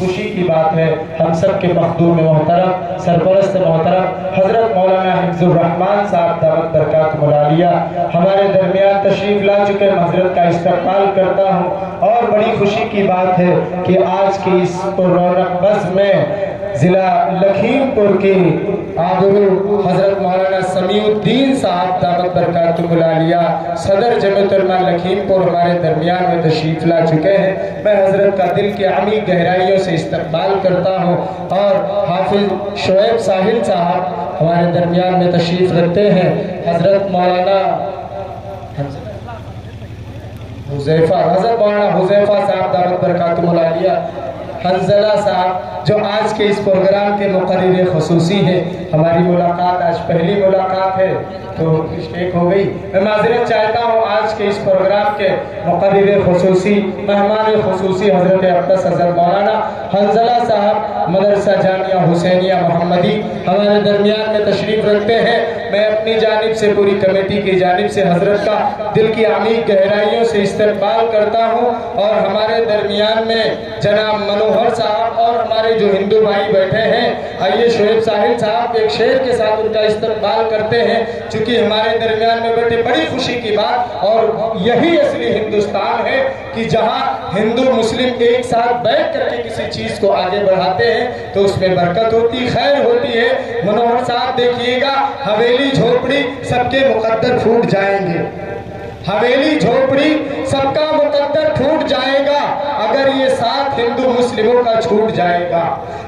खुशी की बात है हम सब के मखदूम मोहतरम सरपरस्त मोहतरम हजरत मौलाना हिफ्जुर रहमान साहब दामत बरकातुहुल आलिया हमारे दरमियान तशरीफ ला चुके। हजरत का इस्तकबाल करता हूँ और बड़ी खुशी की बात है कि आज की इस रौनक बज़ में जिला लखीमपुर की आबरू हजरत मौलाना समीउद्दीन साहब दामत बरकातुहुल आलिया सदर जमीयत उलमा लखीमपुर हमारे दरमियान में तशरीफ ला चुके हैं। मैं हजरत का दिल की अमीर गहराइयों से इस्तकबाल करता हूँ और हाफिज शोएब साहिल साहब हमारे दरमियान में तशरीफ रखते हैं। हजरत मौलाना हुज़ैफा साहब दामत बरकातुहुल आलिया हंज़ला साहब जो आज के इस प्रोग्राम के मुक़र्रिर ख़ुसूसी है। हमारी मुलाकात आज पहली मुलाकात है तो मिस्टेक हो गई। मैं माज़रत चाहता हूँ आज के इस प्रोग्राम के मुक़र्रिर ख़ुसूसी मेहमान ख़ुसूसी हज़रत अक़दस हज़रत मौलाना हंज़ला साहब मदरसा जामिया हुसैनिया मोहम्मदी हमारे दरमियान में तशरीफ़ रखते हैं। मैं अपनी जानिब से पूरी कमेटी की जानिब से हज़रत का दिल की अमीर गहराइयों से इस्तकबाल करता हूँ और हमारे दरमियान में जनाब मनोहर साहब और हमारे जो हिंदू भाई बैठे हैं, आइए शोएब साहिल साहब एक शेर के साथ उनका इस्तकबाल करते हैं। चूँकि हमारे दरमियान में बैठे बड़ी खुशी की बात और यही असली हिंदुस्तान है कि जहाँ हिंदू मुस्लिम एक साथ बैठ करके किसी चीज़ को आगे बढ़ाते हैं तो उसमें बरकत होती खैर होती है। मनोहर साहब देखिएगा, हवेली झोपड़ी सबके मुकद्दर फूट जाएंगे, हवेली झोपड़ी सबका मुकद्दर फूट जाएगा अगर ये साथ हिंदू मुस्लिमों का छूट जाएगा।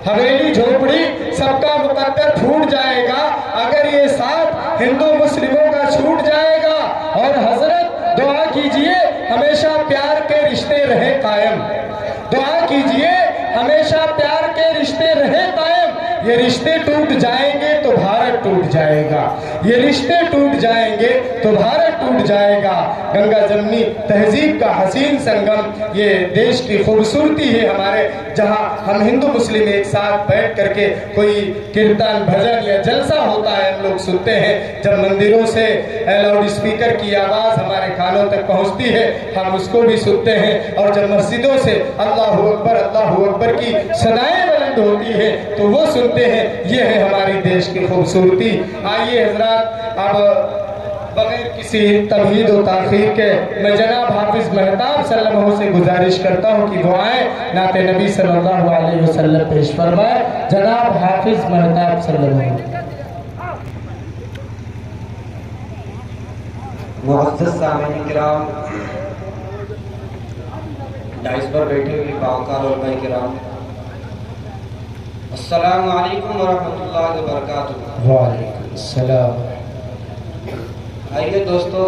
हवेली झोपड़ी सबका मुकद्दर फूट जाएगा अगर ये साथ हिंदू मुस्लिमों का छूट जाएगा। और हजरत दुआ कीजिए हमेशा प्यार के रिश्ते रहे कायम, दुआ कीजिए हमेशा प्यार के रिश्ते रहे कायम। ये रिश्ते टूट जाएंगे तो भारत टूट जाएगा, ये रिश्ते टूट जाएंगे तो भारत टूट जाएगा। गंगा जमनी तहजीब का हसीन संगम ये देश की खूबसूरती है हमारे, जहाँ हम हिंदू मुस्लिम एक साथ बैठ करके कोई कीर्तन भजन या जलसा होता है हम लोग सुनते हैं। जब मंदिरों से लाउड स्पीकर की आवाज़ हमारे कानों तक पहुँचती है हम उसको भी सुनते हैं और जब मस्जिदों से अल्लाहू अकबर की सदाएं बुलंद होती है तो वो सुनते हैं। ये है हमारी देश की खूबसूरती। आइए हजरात, अब बगैर किसी तमहीद और ताख़ीर के मैं जनाब हाफिज महताब सल्लल्लाहु से गुजारिश करता हूँ कि वो आए नाते नबी सल्लल्लाहु अलैहि वसल्लम पेश फरमाए। जनाब हाफिज महताब सल्लल्लाहु। मुअज़्ज़ज़ सामीन किराम, डाइस पर बैठे हुए बावकार उलमाए किराम, अस्सलामु अलैकुम वरहमतुल्लाहि वबरकातुहू। वालेकुम अस्सलाम। आइए दोस्तों,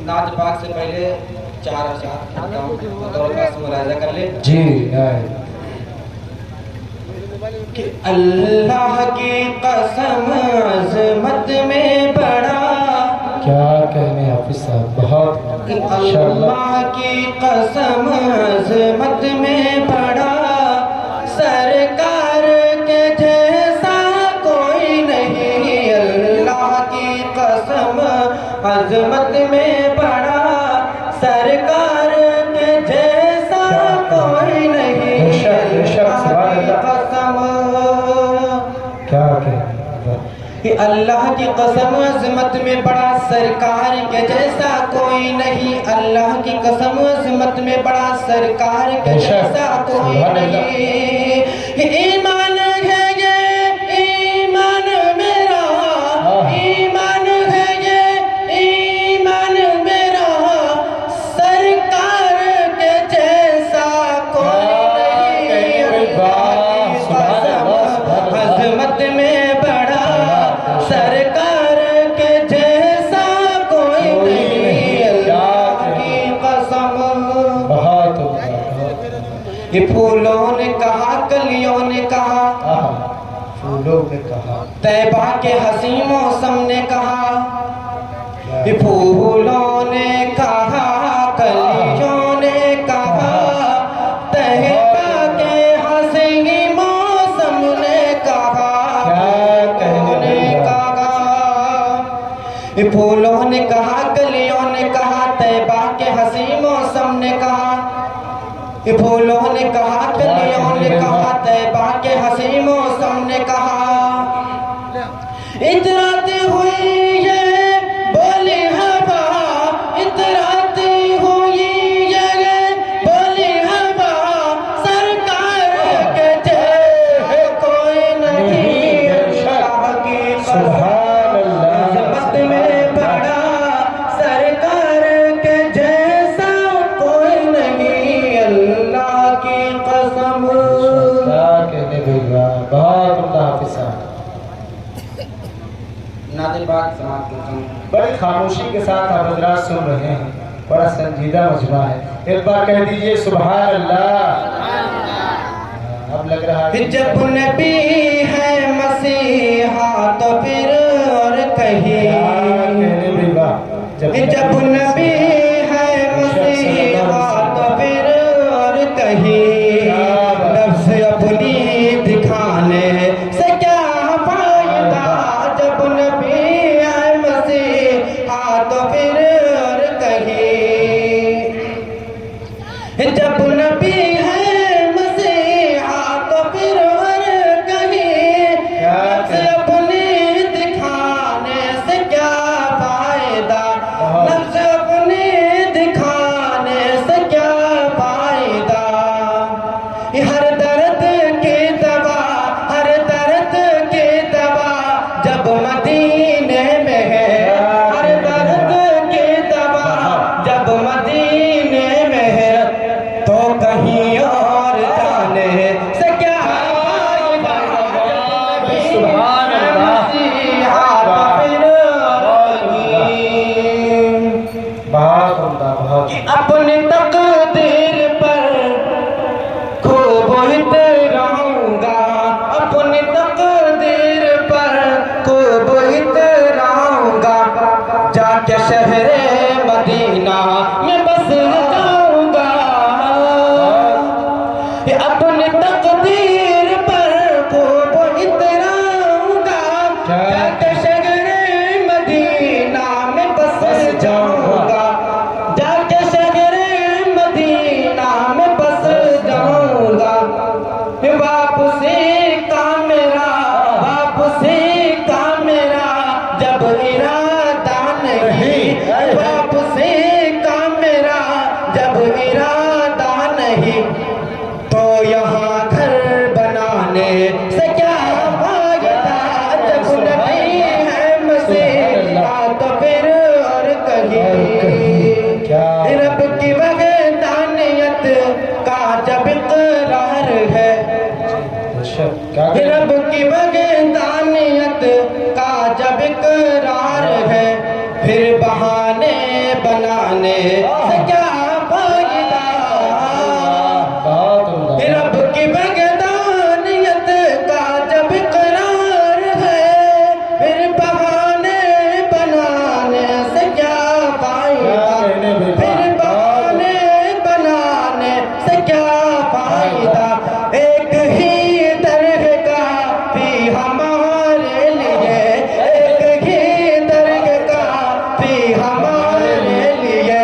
नात पाक से पहले चार अशआर मुलाहिज़ा कर ले। जी कि अल्लाह की कसम अज़मत में बड़ा, क्या कहने हाफिज साहब, बहुत अल्लाह की कसम अज़मत में बड़ा, सरकार के जैसा कोई नहीं। अल्लाह की कसम अज़मत में बड़ा, सरकार के जैसा कोई नहीं। कसम क्या कहने कि अल्लाह की कसम अज़मत में बड़ा, सरकार के जैसा कोई नहीं। अल्लाह की कसम अज़मत में बड़ा, सरकार के जैसा कोई नहीं। ईमान है ये ईमान मेरा, ईमान है ये ईमान मेरा, सरकार के जैसा कोई नहीं। अज़मत में बड़ा, सरकार के जैसा कोई नहीं। अल्लाह की कसम। ये फूलों ने कहा, कलियों ने कहा, फूलों ने कहा, तैबा के हसी मौसम ने कहा। ये फूलों ने कहा, कलियों ने कहा, तैबा के हसी मौसम ने कहा। फूलों ने कहा, कलियों ने कहा, तैबा के हसी मौसम ने कहा। फूलों ने कहा, कलियों ने कहा, तैबा के हंसी मौसम ने कहा, इतराती हुई ये बोली हवा, इतराती हुई ये बोली हवा, सरकार के जैसे कोई नहीं, अल्लाह की अज़मत में बड़ा, सरकार के जैसा कोई नहीं, अल्लाह की कसम। बहुत उम्दा हाफिज़ साहब। नादिल बात समाप्त करता हूँ। बड़ी खामोशी के साथ आप हज़रात सुन रहे हैं, बड़ा संजीदा मजमा है। एक बार कह दीजिए सुभान अल्लाह। अब लग रहा है जब नबी है मसीहा तो फिर और कहिए, जब नबी है मसीहा तो फिर और कहिए, नफ्स अपनी दिखाने से क्या फायदा, जब नबी है मसीहा तो फिर और कहिए, जब नबी है मसीहा तो फिर और कहिए, नफ्स अपनी दिखाने से क्या फायदा, नफ्स अपनी दिखाने से क्या फायदा, हर दर्द की दवा, हर दर्द की दवा जब मदीने में है, हर दर्द की दवा जब मदीने में है, तो कहीं और जाने से क्या फायदा, सुभान अल्लाह। मसीहा तो फिर और कहिए। बहुत उम्दा, बहुत अपनी तकदीर पर खूब इतराऊंगा, अपनी तकदीर पर खूब इतराऊंगा, जाके शहरे मदीना में बस जाऊंगा, अपनी तकदीर पर खूब इतराऊंगा, जाके शहरे मदीना में बस जाऊंगा, जाके शहरे मदीना में बस जाऊंगा, वापसी का मेरा, वापसी का मेरा जब इरादा नहीं, वापसी का मेरा जब इरादा नहीं, तो यहाँ घर बनाने से क्या फायदा, जब नहीं है मसीहा तो फिर और कहिए, रब की वहदानियत का जब इकरार है, रब की वहदानियत का जब इकरार है, फिर बहाने बनाने से क्या फायदा, रब की वहदानियत का जब इकरार है, फिर बहाने बनाने से क्या फायदा, फिर बहाने बनाने से क्या फायदा, एक ही दरगाह भी हमारे लिए, एक ही दरगाह भी हमारे लिए,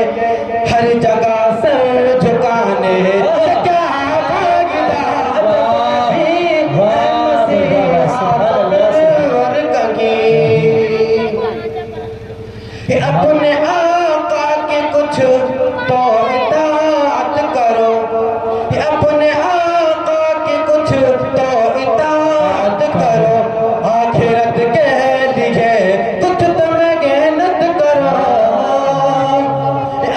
हर जगह सर झुकाने से क्या फायदा, भी मसीहा और कहिए, अपने आका के कुछ तो इताअत करो, अपने आका के कुछ तो इताअत करो, आखिरत के लिए कुछ तो मेहनत करो,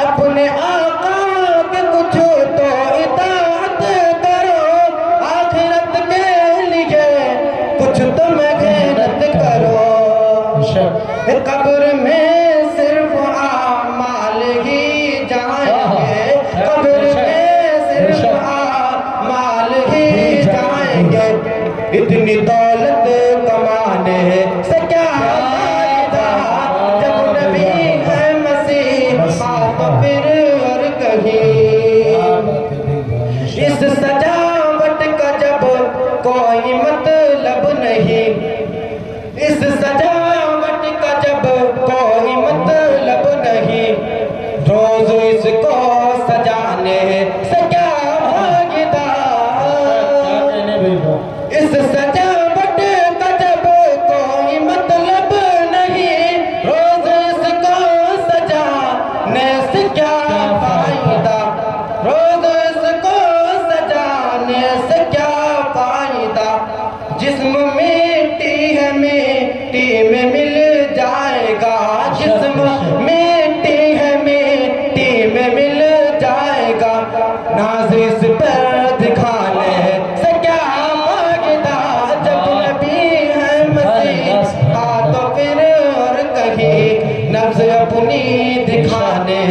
अपने आका के कुछ तो इताअत करो, आखिरत के लिए कुछ तो मेहनत करो, कब्र में सिर्फ आमाल ही जाएंगे, कब्र में सिर्फ आमाल ही जाएंगे, इतनी दौलत कमाने से क्या फायदा, जब नबी है मसीहा तो फिर और कहिए, इस सजावट का जब कोई मतलब नहीं, इस सजावट का जब कोई नब्ज अपनी दिखाने